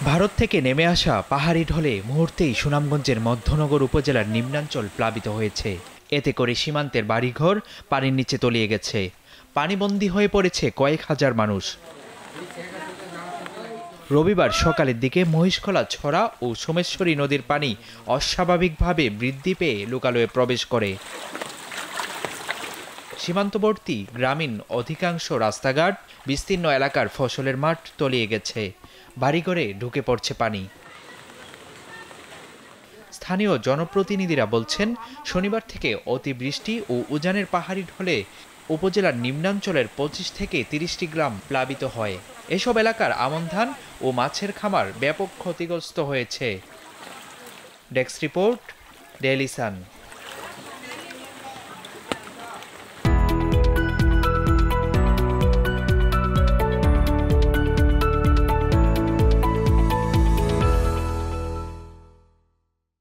ভারত থেকে নেমে আসা পাহাড়ি ঢলে মুহূর্তেই সুনামগঞ্জের মধ্যনগর উপজেলার নিম্নাঞ্চল প্লাবিত হয়েছে। এতে করে সীমান্তের বাড়িঘর পানির নিচে তলিয়ে গেছে। পানিবন্দী হয়ে পড়েছে কয়েক হাজার মানুষ। রবিবার সকালের দিকে মহিষখোলা ছড়া ও সোমেশ্বরী নদীর পানি অস্বাভাবিকভাবে বৃদ্ধি পেয়ে লোকালয়ে প্রবেশ করে। সীমান্তবর্তী গ্রামীণ অধিকাংশ রাস্তাঘাট, বিস্তীর্ণ এলাকার ফসলের মাঠ তলিয়ে গেছে। বাড়িঘরে ঢুকে পড়ছে পানি। স্থানীয় জনপ্রতিনিধিরা বলছেন, শনিবার থেকে অতিবৃষ্টি ও উজানের পাহাড়ি ঢলে উপজেলার নিম্নাঞ্চলের 25 থেকে 30টি গ্রাম প্লাবিত হয়। এসব এলাকার আমন ধান ও মাছের খামার ব্যাপক ক্ষতিগ্রস্ত হয়েছে। Desk report, Daily Sun.